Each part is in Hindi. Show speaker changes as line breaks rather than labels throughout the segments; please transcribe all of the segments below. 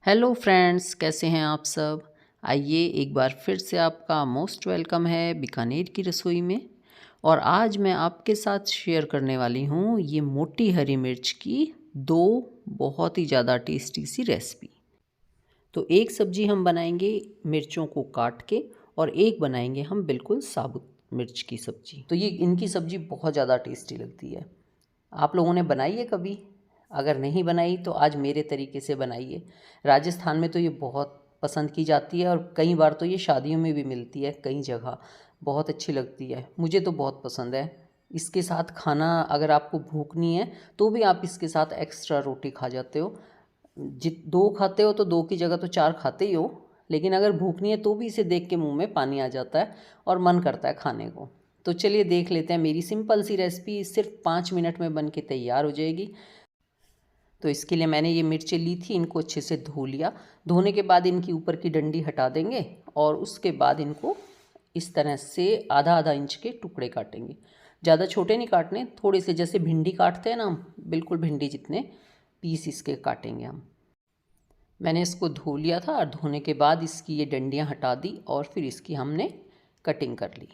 हेलो फ्रेंड्स, कैसे हैं आप सब। आइए एक बार फिर से आपका मोस्ट वेलकम है बीकानेर की रसोई में। और आज मैं आपके साथ शेयर करने वाली हूँ ये मोटी हरी मिर्च की दो बहुत ही ज़्यादा टेस्टी सी रेसिपी। तो एक सब्जी हम बनाएंगे मिर्चों को काट के, और एक बनाएंगे हम बिल्कुल साबुत मिर्च की सब्जी। तो ये इनकी सब्जी बहुत ज़्यादा टेस्टी लगती है। आप लोगों ने बनाई है कभी? अगर नहीं बनाई तो आज मेरे तरीके से बनाइए। राजस्थान में तो ये बहुत पसंद की जाती है, और कई बार तो ये शादियों में भी मिलती है कई जगह। बहुत अच्छी लगती है, मुझे तो बहुत पसंद है। इसके साथ खाना, अगर आपको भूख नहीं है तो भी आप इसके साथ एक्स्ट्रा रोटी खा जाते हो। जित दो खाते हो तो दो की जगह तो चार खाते ही हो। लेकिन अगर भूख नहीं है तो भी इसे देख के मुंह में पानी आ जाता है और मन करता है खाने को। तो चलिए देख लेते हैं मेरी सिंपल सी रेसिपी, सिर्फ 5 मिनट में बन के तैयार हो जाएगी। तो इसके लिए मैंने ये मिर्चें ली थी, इनको अच्छे से धो लिया। धोने के बाद इनकी ऊपर की डंडी हटा देंगे, और उसके बाद इनको इस तरह से आधा आधा इंच के टुकड़े काटेंगे। ज़्यादा छोटे नहीं काटने, थोड़े से जैसे भिंडी काटते हैं ना हम, बिल्कुल भिंडी जितने पीस इसके काटेंगे हम। मैंने इसको धो लिया था, और धोने के बाद इसकी ये डंडियाँ हटा दी और फिर इसकी हमने कटिंग कर ली।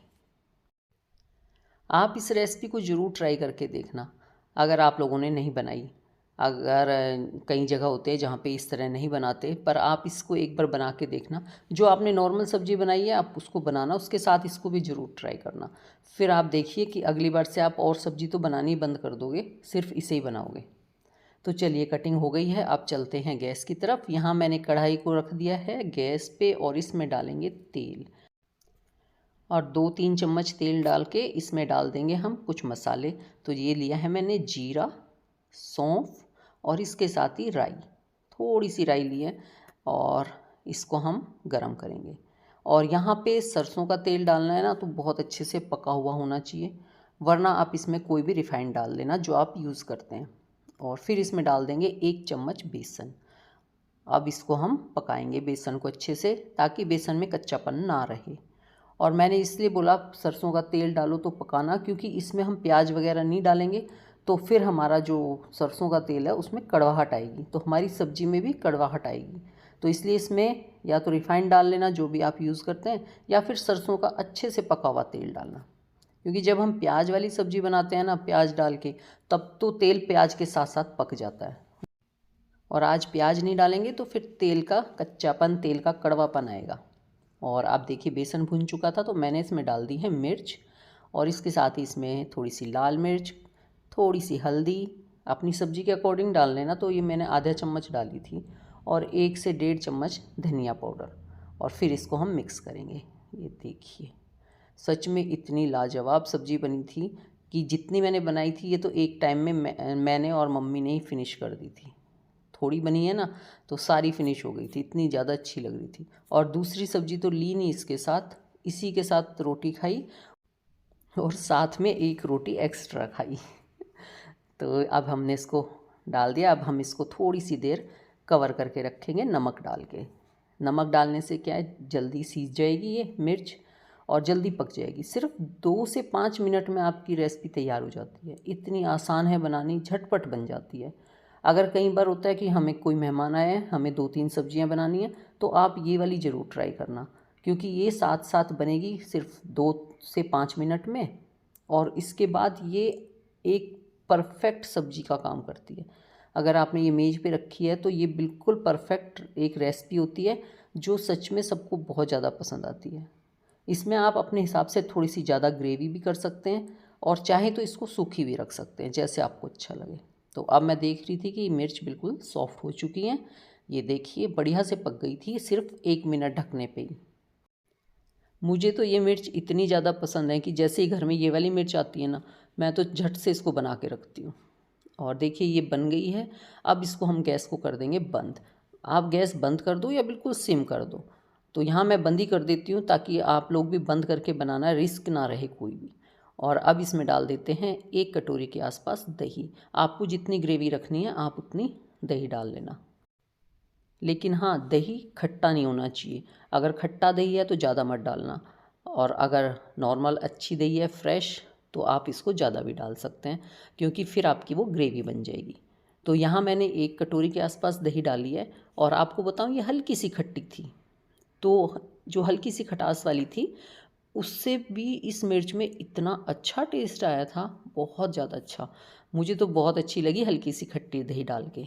आप इस रेसिपी को ज़रूर ट्राई करके देखना अगर आप लोगों ने नहीं बनाई। अगर कई जगह होते हैं जहाँ पे इस तरह नहीं बनाते, पर आप इसको एक बार बना के देखना। जो आपने नॉर्मल सब्ज़ी बनाई है आप उसको बनाना, उसके साथ इसको भी ज़रूर ट्राई करना। फिर आप देखिए कि अगली बार से आप और सब्ज़ी तो बनानी ही बंद कर दोगे, सिर्फ इसे ही बनाओगे। तो चलिए कटिंग हो गई है, अब चलते हैं गैस की तरफ। यहाँ मैंने कढ़ाई को रख दिया है गैस पे, और इसमें डालेंगे तेल। और 2-3 चम्मच तेल डाल के इसमें डाल देंगे हम कुछ मसाले। तो ये लिया है मैंने जीरा, सौंफ, और इसके साथ ही राई, थोड़ी सी राई ली है। और इसको हम गरम करेंगे। और यहाँ पे सरसों का तेल डालना है ना, तो बहुत अच्छे से पका हुआ होना चाहिए, वरना आप इसमें कोई भी रिफाइंड डाल देना जो आप यूज़ करते हैं। और फिर इसमें डाल देंगे 1 चम्मच बेसन। अब इसको हम पकाएंगे बेसन को अच्छे से, ताकि बेसन में कच्चापन ना रहे। और मैंने इसलिए बोला सरसों का तेल डालो तो पकाना, क्योंकि इसमें हम प्याज वगैरह नहीं डालेंगे, तो फिर हमारा जो सरसों का तेल है उसमें कड़वाहट आएगी, तो हमारी सब्जी में भी कड़वाहट आएगी। तो इसलिए इसमें या तो रिफाइंड डाल लेना जो भी आप यूज़ करते हैं, या फिर सरसों का अच्छे से पका हुआ तेल डालना। क्योंकि जब हम प्याज वाली सब्ज़ी बनाते हैं ना प्याज डाल के, तब तो तेल प्याज के साथ साथ पक जाता है। और आज प्याज नहीं डालेंगे तो फिर तेल का कच्चापन, तेल का कड़वापन आएगा। और आप देखिए बेसन भुन चुका था, तो मैंने इसमें डाल दी है मिर्च, और इसके साथ ही इसमें थोड़ी सी लाल मिर्च, थोड़ी सी हल्दी, अपनी सब्ज़ी के अकॉर्डिंग डाल लेना। तो ये मैंने आधा चम्मच डाली थी, और 1 से 1.5 चम्मच धनिया पाउडर। और फिर इसको हम मिक्स करेंगे। ये देखिए, सच में इतनी लाजवाब सब्ज़ी बनी थी कि जितनी मैंने बनाई थी ये तो एक टाइम में मैंने और मम्मी ने ही फिनिश कर दी थी। थोड़ी बनी है ना, तो सारी फिनिश हो गई थी, इतनी ज़्यादा अच्छी लग रही थी। और दूसरी सब्जी तो ली नहीं इसके साथ, इसी के साथ रोटी खाई, और साथ में एक रोटी एक्स्ट्रा खाई। तो अब हमने इसको डाल दिया। अब हम इसको थोड़ी सी देर कवर करके रखेंगे नमक डाल के। नमक डालने से क्या है, जल्दी सीज जाएगी ये मिर्च, और जल्दी पक जाएगी। सिर्फ 2 से 5 मिनट में आपकी रेसिपी तैयार हो जाती है। इतनी आसान है बनानी, झटपट बन जाती है। अगर कई बार होता है कि हमें कोई मेहमान आए हैं, हमें 2-3 सब्जियां बनानी है, तो आप ये वाली ज़रूर ट्राई करना, क्योंकि ये साथ साथ बनेगी सिर्फ 2 से 5 मिनट में। और इसके बाद ये एक परफेक्ट सब्जी का काम करती है। अगर आपने ये मेज़ पे रखी है तो ये बिल्कुल परफेक्ट एक रेसिपी होती है, जो सच में सबको बहुत ज़्यादा पसंद आती है। इसमें आप अपने हिसाब से थोड़ी सी ज़्यादा ग्रेवी भी कर सकते हैं, और चाहें तो इसको सूखी भी रख सकते हैं, जैसे आपको अच्छा लगे। तो अब मैं देख रही थी कि मिर्च बिल्कुल सॉफ्ट हो चुकी हैं। ये देखिए बढ़िया से पक गई थी, सिर्फ 1 मिनट ढकने पे ही। मुझे तो ये मिर्च इतनी ज़्यादा पसंद है कि जैसे ही घर में ये वाली मिर्च आती है ना, मैं तो झट से इसको बना के रखती हूँ। और देखिए ये बन गई है। अब इसको हम गैस को कर देंगे बंद। आप गैस बंद कर दो या बिल्कुल सिम कर दो। तो यहाँ मैं बंद ही कर देती हूँ, ताकि आप लोग भी बंद करके बनाना, रिस्क ना रहे कोई भी। और अब इसमें डाल देते हैं 1 कटोरी के आसपास दही। आपको जितनी ग्रेवी रखनी है आप उतनी दही डाल लेना। लेकिन हाँ, दही खट्टा नहीं होना चाहिए। अगर खट्टा दही है तो ज़्यादा मत डालना, और अगर नॉर्मल अच्छी दही है फ्रेश, तो आप इसको ज़्यादा भी डाल सकते हैं, क्योंकि फिर आपकी वो ग्रेवी बन जाएगी। तो यहाँ मैंने 1 कटोरी के आसपास दही डाली है और आपको बताऊँ ये हल्की सी खट्टी थी। तो जो हल्की सी खटास वाली थी उससे भी इस मिर्च में इतना अच्छा टेस्ट आया था, बहुत ज़्यादा अच्छा। मुझे तो बहुत अच्छी लगी हल्की सी खट्टी दही डाल के।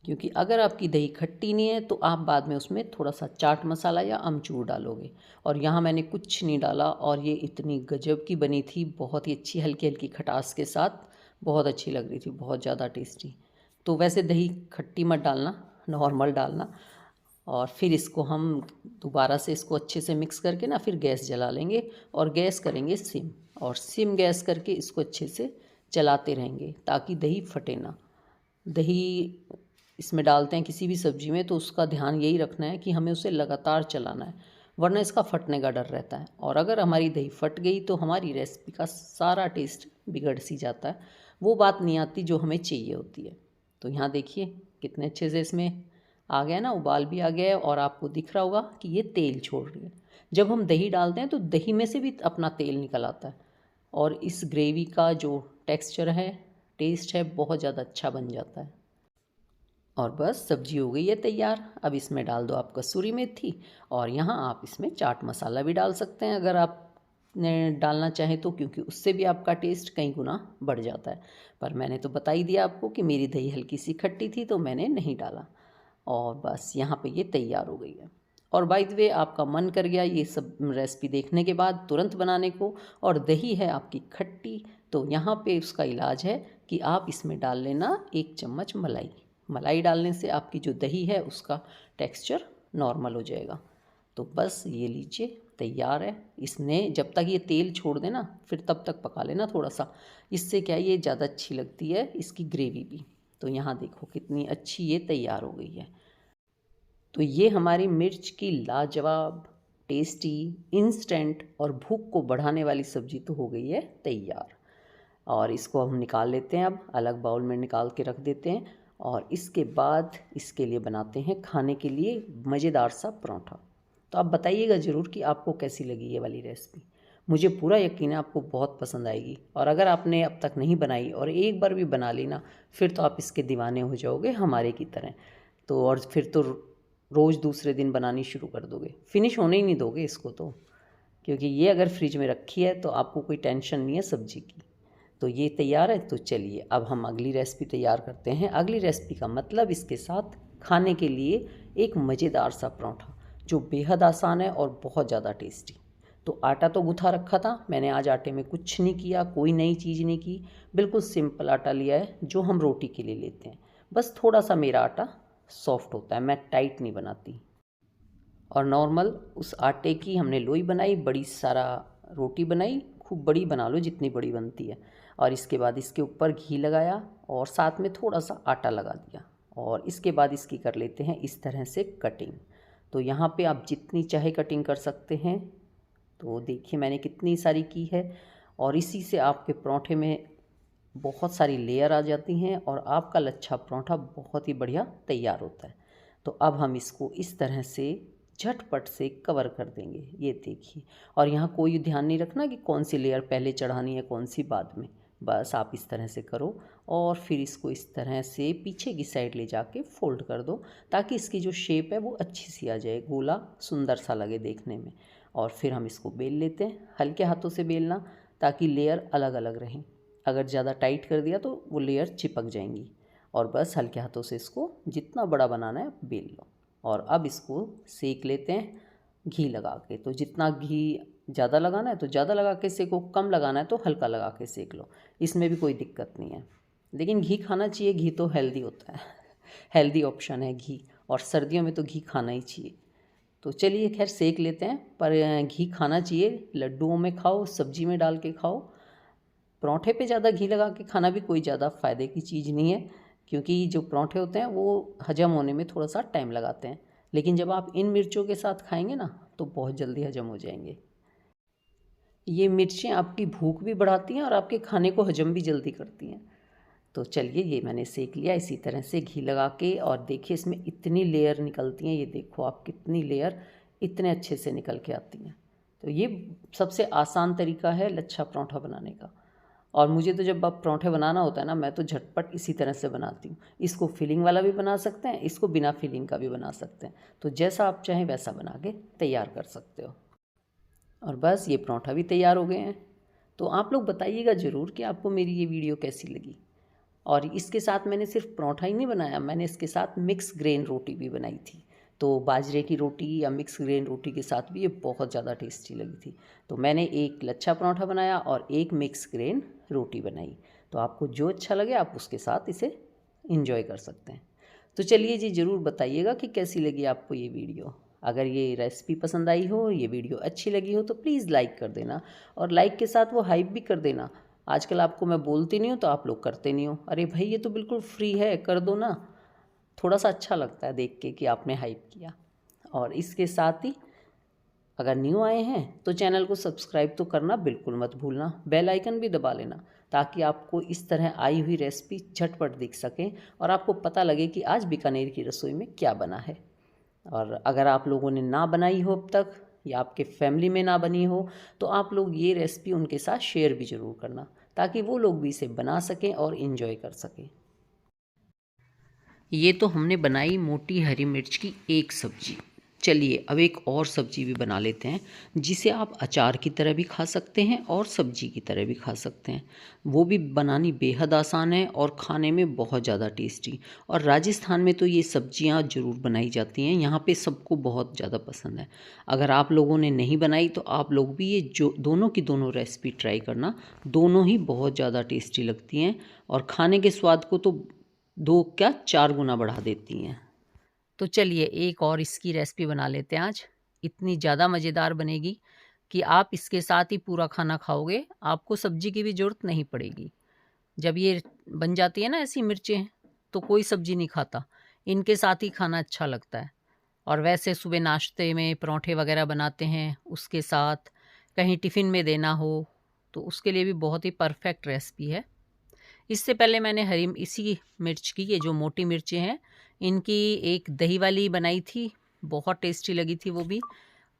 क्योंकि अगर आपकी दही खट्टी नहीं है तो आप बाद में उसमें थोड़ा सा चाट मसाला या अमचूर डालोगे, और यहाँ मैंने कुछ नहीं डाला और ये इतनी गजब की बनी थी, बहुत ही अच्छी हल्की हल्की खटास के साथ, बहुत अच्छी लग रही थी, बहुत ज़्यादा टेस्टी। तो वैसे दही खट्टी मत डालना, नॉर्मल डालना। और फिर इसको हम दोबारा से इसको अच्छे से मिक्स करके ना फिर गैस जला लेंगे और गैस करेंगे सिम, और सिम गैस करके इसको अच्छे से चलाते रहेंगे ताकि दही फटे ना। दही इसमें डालते हैं किसी भी सब्ज़ी में तो उसका ध्यान यही रखना है कि हमें उसे लगातार चलाना है, वरना इसका फटने का डर रहता है, और अगर हमारी दही फट गई तो हमारी रेसिपी का सारा टेस्ट बिगड़ सी जाता है, वो बात नहीं आती जो हमें चाहिए होती है। तो यहाँ देखिए कितने अच्छे से इसमें आ गया ना, उबाल भी आ गया है और आपको दिख रहा होगा कि ये तेल छोड़ रही है। जब हम दही डालते हैं तो दही में से भी अपना तेल निकल आता है, और इस ग्रेवी का जो टेक्सचर है, टेस्ट है, बहुत ज़्यादा अच्छा बन जाता है। और बस सब्जी हो गई है तैयार। अब इसमें डाल दो आप कसूरी मेथी, और यहाँ आप इसमें चाट मसाला भी डाल सकते हैं अगर आप ने डालना चाहें तो, क्योंकि उससे भी आपका टेस्ट कई गुना बढ़ जाता है। पर मैंने तो बता ही दिया आपको कि मेरी दही हल्की सी खट्टी थी तो मैंने नहीं डाला। और बस यहाँ पे ये तैयार हो गई है। और बाय द वे आपका मन कर गया ये सब रेसिपी देखने के बाद तुरंत बनाने को, और दही है आपकी खट्टी, तो यहाँ पे उसका इलाज है कि आप इसमें डाल लेना 1 चम्मच मलाई। मलाई डालने से आपकी जो दही है उसका टेक्सचर नॉर्मल हो जाएगा। तो बस ये लीजिए तैयार है। इसने जब तक ये तेल छोड़ देना फिर तब तक पका लेना थोड़ा सा, इससे क्या ये ज़्यादा अच्छी लगती है इसकी ग्रेवी भी। तो यहाँ देखो कितनी अच्छी ये तैयार हो गई है। तो ये हमारी मिर्च की लाजवाब, टेस्टी, इंस्टेंट और भूख को बढ़ाने वाली सब्ज़ी तो हो गई है तैयार। और इसको हम निकाल लेते हैं, अब अलग बाउल में निकाल के रख देते हैं। और इसके बाद इसके लिए बनाते हैं खाने के लिए मज़ेदार सा पराठा। तो आप बताइएगा ज़रूर कि आपको कैसी लगी ये वाली रेसिपी। मुझे पूरा यकीन है आपको बहुत पसंद आएगी, और अगर आपने अब तक नहीं बनाई और एक बार भी बना ली ना, फिर तो आप इसके दीवाने हो जाओगे हमारे की तरह। तो और फिर तो रोज़ दूसरे दिन बनानी शुरू कर दोगे, फिनिश होने ही नहीं दोगे इसको तो, क्योंकि ये अगर फ्रिज में रखी है तो आपको कोई टेंशन नहीं है सब्जी की। तो ये तैयार है, तो चलिए अब हम अगली रेसिपी तैयार करते हैं। अगली रेसिपी का मतलब इसके साथ खाने के लिए एक मज़ेदार सा पराठा जो बेहद आसान है और बहुत ज़्यादा टेस्टी। तो आटा तो गूँथा रखा था मैंने, आज आटे में कुछ नहीं किया, कोई नई चीज़ नहीं की, बिल्कुल सिंपल आटा लिया है जो हम रोटी के लिए लेते हैं। बस थोड़ा सा मेरा आटा सॉफ्ट होता है, मैं टाइट नहीं बनाती। और नॉर्मल उस आटे की हमने लोई बनाई, बड़ी सारा रोटी बनाई, खूब बड़ी बना लो जितनी बड़ी बनती है। और इसके बाद इसके ऊपर घी लगाया और साथ में थोड़ा सा आटा लगा दिया, और इसके बाद इसकी कर लेते हैं इस तरह से कटिंग। तो यहाँ पे आप जितनी चाहे कटिंग कर सकते हैं। तो देखिए मैंने कितनी सारी की है, और इसी से आपके पराठे में बहुत सारी लेयर आ जाती हैं और आपका लच्छा पराठा बहुत ही बढ़िया तैयार होता है। तो अब हम इसको इस तरह से झटपट से कवर कर देंगे, ये देखिए। और यहाँ कोई ध्यान नहीं रखना कि कौन सी लेयर पहले चढ़ानी है कौन सी बाद में, बस आप इस तरह से करो और फिर इसको इस तरह से पीछे की साइड ले जाके फोल्ड कर दो, ताकि इसकी जो शेप है वो अच्छी सी आ जाए, गोला सुंदर सा लगे देखने में। और फिर हम इसको बेल लेते हैं, हल्के हाथों से बेलना ताकि लेयर अलग अलग रहें। अगर ज़्यादा टाइट कर दिया तो वो लेयर चिपक जाएंगी। और बस हल्के हाथों से इसको जितना बड़ा बनाना है बेल लो। और अब इसको सेक लेते हैं घी लगा के। तो जितना घी ज़्यादा लगाना है तो ज़्यादा लगा के सेको, कम लगाना है तो हल्का लगा के सेक लो, इसमें भी कोई दिक्कत नहीं है। लेकिन घी खाना चाहिए, घी तो हेल्दी होता है हेल्दी ऑप्शन है घी, और सर्दियों में तो घी खाना ही चाहिए। तो चलिए खैर सेक लेते हैं, पर घी खाना चाहिए, लड्डुओं में खाओ, सब्जी में डाल के खाओ। पराठे पे ज़्यादा घी लगा के खाना भी कोई ज़्यादा फ़ायदे की चीज़ नहीं है, क्योंकि जो पराठे होते हैं वो हजम होने में थोड़ा सा टाइम लगाते हैं। लेकिन जब आप इन मिर्चों के साथ खाएंगे ना तो बहुत जल्दी हजम हो जाएंगे। ये मिर्चें आपकी भूख भी बढ़ाती हैं और आपके खाने को हजम भी जल्दी करती हैं। तो चलिए ये मैंने सेक लिया इसी तरह से घी लगा के, और देखिए इसमें इतनी लेयर निकलती हैं, ये देखो आप कितनी लेयर इतने अच्छे से निकल के आती हैं। तो ये सबसे आसान तरीका है लच्छा पराठा बनाने का। और मुझे तो जब अब पराठे बनाना होता है ना, मैं तो झटपट इसी तरह से बनाती हूँ। इसको फिलिंग वाला भी बना सकते हैं, इसको बिना फिलिंग का भी बना सकते हैं। तो जैसा आप चाहें वैसा बना के तैयार कर सकते हो। और बस ये पराठा भी तैयार हो गए हैं। तो आप लोग बताइएगा ज़रूर कि आपको मेरी ये वीडियो कैसी लगी। और इसके साथ मैंने सिर्फ पराठा ही नहीं बनाया, मैंने इसके साथ मिक्स ग्रेन रोटी भी बनाई थी। तो बाजरे की रोटी या मिक्स ग्रेन रोटी के साथ भी ये बहुत ज़्यादा टेस्टी लगी थी। तो मैंने एक लच्छा पराठा बनाया और एक मिक्स ग्रेन रोटी बनाई। तो आपको जो अच्छा लगे आप उसके साथ इसे इंजॉय कर सकते हैं। तो चलिए जी, ज़रूर बताइएगा कि कैसी लगी आपको ये वीडियो। अगर ये रेसिपी पसंद आई हो, ये वीडियो अच्छी लगी हो, तो प्लीज़ लाइक कर देना, और लाइक के साथ वो हाइप भी कर देना। आजकल आपको मैं बोलती नहीं हूँ तो आप लोग करते नहीं हो। अरे भाई, ये तो बिल्कुल फ्री है, कर दो ना। थोड़ा सा अच्छा लगता है देख के कि आपने हाइप किया। और इसके साथ ही अगर न्यू आए हैं तो चैनल को सब्सक्राइब तो करना बिल्कुल मत भूलना, बेल आइकन भी दबा लेना, ताकि आपको इस तरह आई हुई रेसिपी झटपट दिख सकें और आपको पता लगे कि आज बीकानेर की रसोई में क्या बना है। और अगर आप लोगों ने ना बनाई हो अब तक, या आपके फैमिली में ना बनी हो, तो आप लोग ये रेसिपी उनके साथ शेयर भी ज़रूर करना, ताकि वो लोग भी इसे बना सकें और इन्जॉय कर सकें। ये तो हमने बनाई मोटी हरी मिर्च की एक सब्जी। चलिए अब एक और सब्जी भी बना लेते हैं, जिसे आप अचार की तरह भी खा सकते हैं और सब्जी की तरह भी खा सकते हैं। वो भी बनानी बेहद आसान है और खाने में बहुत ज़्यादा टेस्टी। और राजस्थान में तो ये सब्जियां ज़रूर बनाई जाती हैं, यहाँ पे सबको बहुत ज़्यादा पसंद है। अगर आप लोगों ने नहीं बनाई तो आप लोग भी ये जो दोनों की दोनों रेसिपी ट्राई करना, दोनों ही बहुत ज़्यादा टेस्टी लगती हैं और खाने के स्वाद को तो 2 क्या 4 गुना बढ़ा देती हैं। तो चलिए एक और इसकी रेसिपी बना लेते हैं आज। इतनी ज़्यादा मज़ेदार बनेगी कि आप इसके साथ ही पूरा खाना खाओगे, आपको सब्जी की भी ज़रूरत नहीं पड़ेगी। जब ये बन जाती है ना ऐसी मिर्चें, तो कोई सब्जी नहीं खाता, इनके साथ ही खाना अच्छा लगता है। और वैसे सुबह नाश्ते में पराठे वगैरह बनाते हैं, उसके साथ कहीं टिफ़िन में देना हो, तो उसके लिए भी बहुत ही परफेक्ट रेसिपी है। इससे पहले मैंने हरी इसी मिर्च की, ये जो मोटी मिर्चें हैं, इनकी एक दही वाली बनाई थी, बहुत टेस्टी लगी थी वो भी,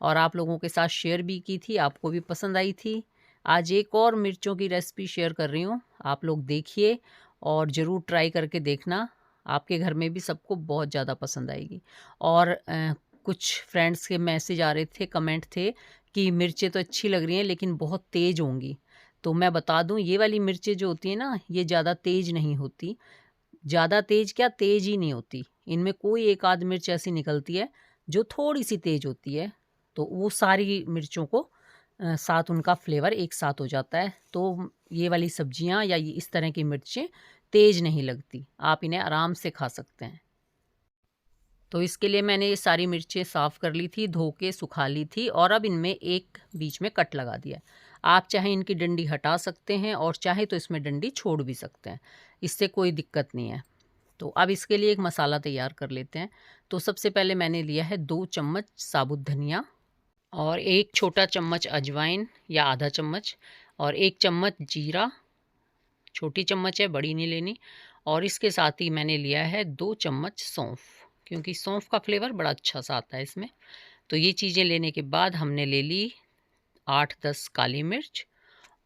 और आप लोगों के साथ शेयर भी की थी, आपको भी पसंद आई थी। आज एक और मिर्चों की रेसिपी शेयर कर रही हूँ, आप लोग देखिए और ज़रूर ट्राई करके देखना, आपके घर में भी सबको बहुत ज़्यादा पसंद आएगी। और कुछ फ्रेंड्स के मैसेज आ रहे थे, कमेंट थे कि मिर्चें तो अच्छी लग रही हैं लेकिन बहुत तेज़ होंगी। तो मैं बता दूं, ये वाली मिर्चें जो होती हैं ना, ये ज़्यादा तेज़ नहीं होती। ज़्यादा तेज़ क्या, तेज़ ही नहीं होती। इनमें कोई एक आध मिर्च ऐसी निकलती है जो थोड़ी सी तेज़ होती है, तो वो सारी मिर्चों को साथ उनका फ्लेवर एक साथ हो जाता है। तो ये वाली सब्जियां या ये इस तरह की मिर्चें तेज़ नहीं लगती, आप इन्हें आराम से खा सकते हैं। तो इसके लिए मैंने ये सारी मिर्चें साफ़ कर ली थी, धो के सुखा ली थी, और अब इनमें एक बीच में कट लगा दिया। आप चाहे इनकी डंडी हटा सकते हैं और चाहे तो इसमें डंडी छोड़ भी सकते हैं, इससे कोई दिक्कत नहीं है। तो अब इसके लिए एक मसाला तैयार कर लेते हैं। तो सबसे पहले मैंने लिया है 2 चम्मच साबुत धनिया, और 1 छोटा चम्मच अजवाइन या आधा चम्मच, और 1 चम्मच जीरा, छोटी चम्मच है, बड़ी नहीं लेनी। और इसके साथ ही मैंने लिया है 2 चम्मच सौंफ, क्योंकि सौंफ का फ्लेवर बड़ा अच्छा सा आता है इसमें। तो ये चीज़ें लेने के बाद हमने ले ली 8-10 काली मिर्च,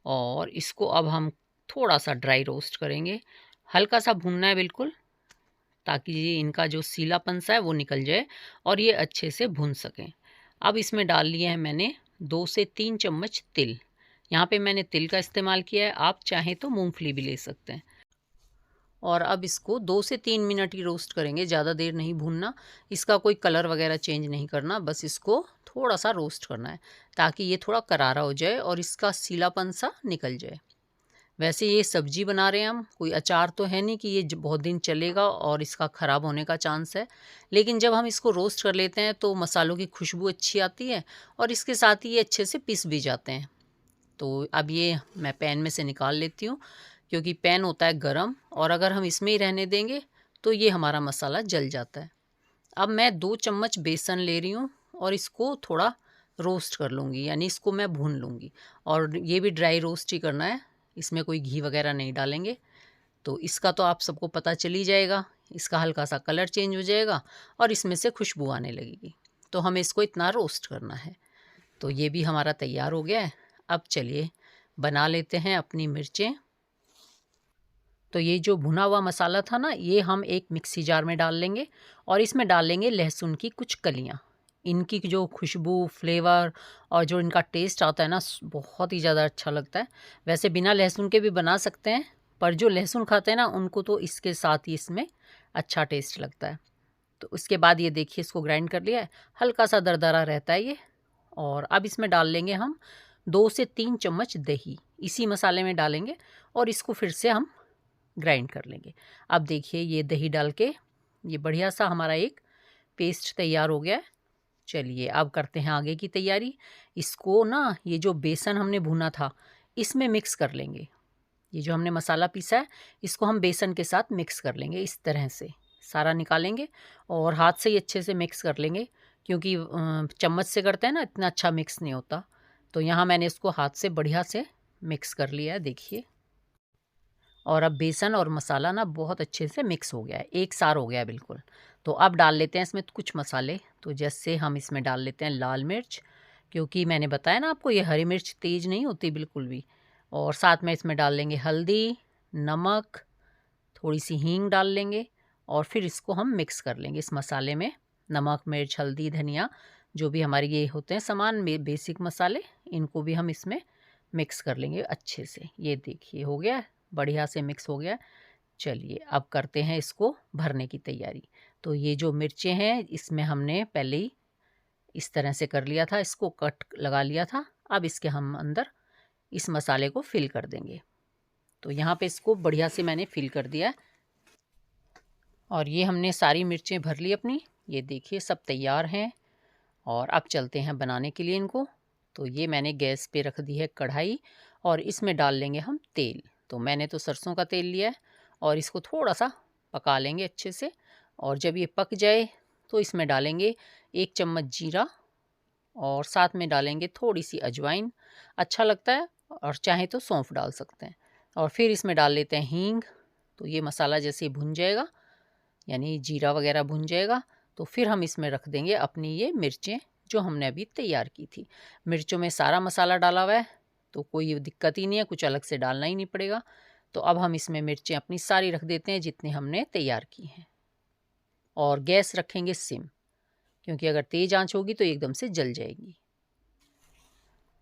और इसको अब हम थोड़ा सा ड्राई रोस्ट करेंगे। हल्का सा भूनना है बिल्कुल, ताकि ये इनका जो सीलापन सा है वो निकल जाए और ये अच्छे से भून सकें। अब इसमें डाल लिए हैं मैंने 2 से 3 चम्मच तिल। यहाँ पे मैंने तिल का इस्तेमाल किया है, आप चाहें तो मूंगफली भी ले सकते हैं। और अब इसको 2 से 3 मिनट ही रोस्ट करेंगे, ज़्यादा देर नहीं भूनना। इसका कोई कलर वगैरह चेंज नहीं करना, बस इसको थोड़ा सा रोस्ट करना है, ताकि ये थोड़ा करारा हो जाए और इसका सीलापन सा निकल जाए। वैसे ये सब्जी बना रहे हैं हम, कोई अचार तो है नहीं कि ये बहुत दिन चलेगा और इसका ख़राब होने का चांस है। लेकिन जब हम इसको रोस्ट कर लेते हैं तो मसालों की खुशबू अच्छी आती है, और इसके साथ ही ये अच्छे से पिस भी जाते हैं। तो अब ये मैं पैन में से निकाल लेती हूँ, क्योंकि पैन होता है गरम, और अगर हम इसमें ही रहने देंगे तो ये हमारा मसाला जल जाता है। अब मैं 2 चम्मच बेसन ले रही हूँ और इसको थोड़ा रोस्ट कर लूँगी, यानी इसको मैं भून लूँगी। और ये भी ड्राई रोस्ट ही करना है, इसमें कोई घी वगैरह नहीं डालेंगे। तो इसका तो आप सबको पता चल ही जाएगा, इसका हल्का सा कलर चेंज हो जाएगा और इसमें से खुशबू आने लगेगी। तो हमें इसको इतना रोस्ट करना है। तो ये भी हमारा तैयार हो गया है। अब चलिए बना लेते हैं अपनी मिर्चें। तो ये जो भुना हुआ मसाला था ना, ये हम एक मिक्सी जार में डाल लेंगे और इसमें डाल लेंगे लहसुन की कुछ कलियाँ। इनकी जो खुशबू, फ्लेवर और जो इनका टेस्ट आता है ना, बहुत ही ज़्यादा अच्छा लगता है। वैसे बिना लहसुन के भी बना सकते हैं, पर जो लहसुन खाते हैं ना उनको तो इसके साथ ही इसमें अच्छा टेस्ट लगता है। तो उसके बाद ये देखिए इसको ग्राइंड कर लिया है, हल्का सा दरदरा रहता है ये। और अब इसमें डाल लेंगे हम 2 से 3 चम्मच दही, इसी मसाले में डालेंगे और इसको फिर से हम ग्राइंड कर लेंगे। अब देखिए ये दही डाल के ये बढ़िया सा हमारा एक पेस्ट तैयार हो गया है। चलिए अब करते हैं आगे की तैयारी। इसको ना, ये जो बेसन हमने भुना था इसमें मिक्स कर लेंगे। ये जो हमने मसाला पीसा है इसको हम बेसन के साथ मिक्स कर लेंगे। इस तरह से सारा निकालेंगे और हाथ से ही अच्छे से मिक्स कर लेंगे, क्योंकि चम्मच से करते हैं ना इतना अच्छा मिक्स नहीं होता। तो यहाँ मैंने इसको हाथ से बढ़िया से मिक्स कर लिया है, देखिए। और अब बेसन और मसाला ना बहुत अच्छे से मिक्स हो गया है, एक सार हो गया है बिल्कुल। तो अब डाल लेते हैं इसमें कुछ मसाले। तो जैसे हम इसमें डाल लेते हैं लाल मिर्च, क्योंकि मैंने बताया ना आपको ये हरी मिर्च तेज़ नहीं होती बिल्कुल भी। और साथ में इसमें डाल लेंगे हल्दी, नमक, थोड़ी सी हींग डाल लेंगे और फिर इसको हम मिक्स कर लेंगे इस मसाले में। नमक, मिर्च, हल्दी, धनिया, जो भी हमारे ये होते हैं सामान में बेसिक मसाले, इनको भी हम इसमें मिक्स कर लेंगे अच्छे से। ये देखिए हो गया है, बढ़िया से मिक्स हो गया है। चलिए अब करते हैं इसको भरने की तैयारी। तो ये जो मिर्चें हैं इसमें हमने पहले ही इस तरह से कर लिया था, इसको कट लगा लिया था। अब इसके हम अंदर इस मसाले को फिल कर देंगे। तो यहाँ पे इसको बढ़िया से मैंने फिल कर दिया है और ये हमने सारी मिर्चें भर ली अपनी। ये देखिए सब तैयार हैं और अब चलते हैं बनाने के लिए इनको। तो ये मैंने गैस पे रख दी है कढ़ाई और इसमें डाल लेंगे हम तेल। तो मैंने तो सरसों का तेल लिया है और इसको थोड़ा सा पका लेंगे अच्छे से। और जब ये पक जाए तो इसमें डालेंगे 1 चम्मच जीरा और साथ में डालेंगे थोड़ी सी अजवाइन, अच्छा लगता है, और चाहे तो सौंफ डाल सकते हैं। और फिर इसमें डाल लेते हैं हींग। तो ये मसाला जैसे ही भुन जाएगा, यानी जीरा वगैरह भुन जाएगा, तो फिर हम इसमें रख देंगे अपनी ये मिर्चें जो हमने अभी तैयार की थी। मिर्चों में सारा मसाला डाला हुआ है तो कोई दिक्कत ही नहीं है, कुछ अलग से डालना ही नहीं पड़ेगा। तो अब हम इसमें मिर्चें अपनी सारी रख देते हैं जितनी हमने तैयार की हैं और गैस रखेंगे सिम, क्योंकि अगर तेज़ आंच होगी तो एकदम से जल जाएगी।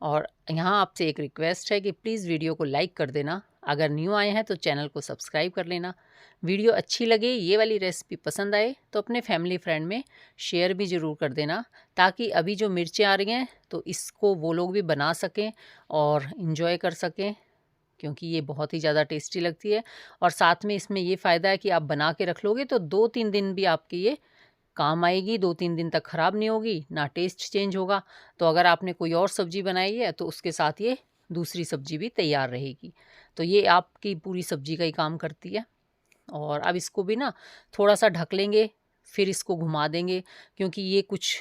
और यहाँ आपसे एक रिक्वेस्ट है कि प्लीज़ वीडियो को लाइक कर देना, अगर न्यू आए हैं तो चैनल को सब्सक्राइब कर लेना। वीडियो अच्छी लगे, ये वाली रेसिपी पसंद आए तो अपने फैमिली फ्रेंड में शेयर भी ज़रूर कर देना, ताकि अभी जो मिर्चें आ रही हैं तो इसको वो लोग भी बना सकें और इन्जॉय कर सकें, क्योंकि ये बहुत ही ज़्यादा टेस्टी लगती है। और साथ में इसमें ये फ़ायदा है कि आप बना के रख लोगे तो 2-3 दिन भी आपके ये काम आएगी, 2-3 दिन तक ख़राब नहीं होगी, ना टेस्ट चेंज होगा। तो अगर आपने कोई और सब्ज़ी बनाई है तो उसके साथ ये दूसरी सब्ज़ी भी तैयार रहेगी। तो ये आपकी पूरी सब्ज़ी का ही काम करती है। और अब इसको भी ना थोड़ा सा ढक लेंगे, फिर इसको घुमा देंगे, क्योंकि ये कुछ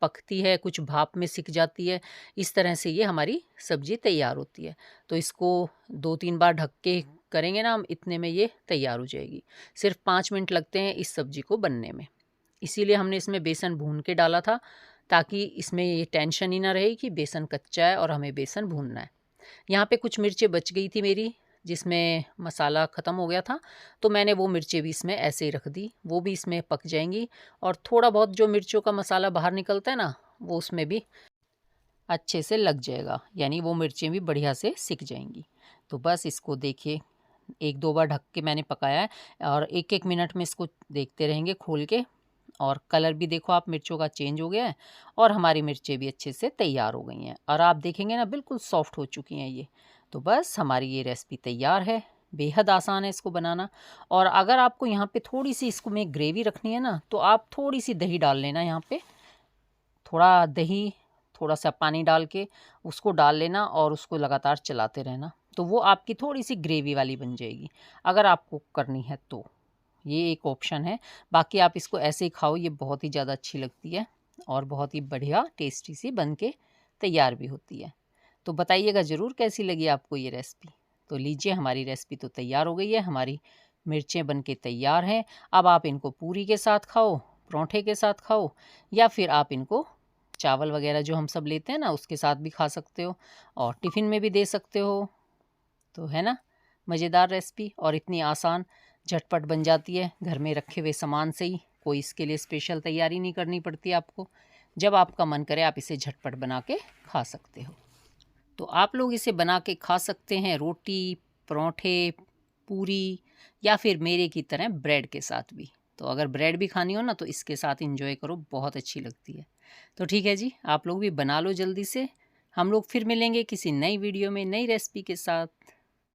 पकती है, कुछ भाप में सिक जाती है। इस तरह से ये हमारी सब्ज़ी तैयार होती है। तो इसको 2-3 बार ढक के करेंगे ना हम, इतने में ये तैयार हो जाएगी। सिर्फ 5 मिनट लगते हैं इस सब्ज़ी को बनने में। इसीलिए हमने इसमें बेसन भून के डाला था, ताकि इसमें ये टेंशन ही ना रहे कि बेसन कच्चा है और हमें बेसन भूनना है। यहाँ पे कुछ मिर्चें बच गई थी मेरी, जिसमें मसाला ख़त्म हो गया था, तो मैंने वो मिर्चें भी इसमें ऐसे ही रख दी, वो भी इसमें पक जाएंगी। और थोड़ा बहुत जो मिर्चों का मसाला बाहर निकलता है ना, वो उसमें भी अच्छे से लग जाएगा, यानी वो मिर्चें भी बढ़िया से सिक जाएंगी। तो बस इसको देखिए 1-2 बार ढक के मैंने पकाया है और 1-1 मिनट में इसको देखते रहेंगे खोल के। और कलर भी देखो आप मिर्चों का चेंज हो गया है और हमारी मिर्चें भी अच्छे से तैयार हो गई हैं और आप देखेंगे ना बिल्कुल सॉफ्ट हो चुकी हैं ये। तो बस हमारी ये रेसिपी तैयार है, बेहद आसान है इसको बनाना। और अगर आपको यहाँ पे थोड़ी सी इसको में ग्रेवी रखनी है ना, तो आप थोड़ी सी दही डाल लेना। यहाँ पे थोड़ा दही, थोड़ा सा पानी डाल के उसको डाल लेना और उसको लगातार चलाते रहना, तो वो आपकी थोड़ी सी ग्रेवी वाली बन जाएगी, अगर आपको करनी है तो। ये एक ऑप्शन है, बाकी आप इसको ऐसे ही खाओ, ये बहुत ही ज़्यादा अच्छी लगती है और बहुत ही बढ़िया टेस्टी सी बन के तैयार भी होती है। तो बताइएगा ज़रूर कैसी लगी आपको ये रेसिपी। तो लीजिए हमारी रेसिपी तो तैयार हो गई है, हमारी मिर्चें बन के तैयार हैं। अब आप इनको पूरी के साथ खाओ, परोंठे के साथ खाओ, या फिर आप इनको चावल वगैरह जो हम सब लेते हैं ना उसके साथ भी खा सकते हो और टिफ़िन में भी दे सकते हो। तो है ना, मज़ेदार रेसिपी और इतनी आसान, झटपट बन जाती है घर में रखे हुए सामान से ही। कोई इसके लिए स्पेशल तैयारी नहीं करनी पड़ती आपको। जब आपका मन करे आप इसे झटपट बना के खा सकते हो। तो आप लोग इसे बना के खा सकते हैं रोटी, परोठे, पूरी या फिर मेरे की तरह ब्रेड के साथ भी। तो अगर ब्रेड भी खानी हो ना तो इसके साथ इंजॉय करो, बहुत अच्छी लगती है। तो ठीक है जी, आप लोग भी बना लो जल्दी से। हम लोग फिर मिलेंगे किसी नई वीडियो में नई रेसिपी के साथ।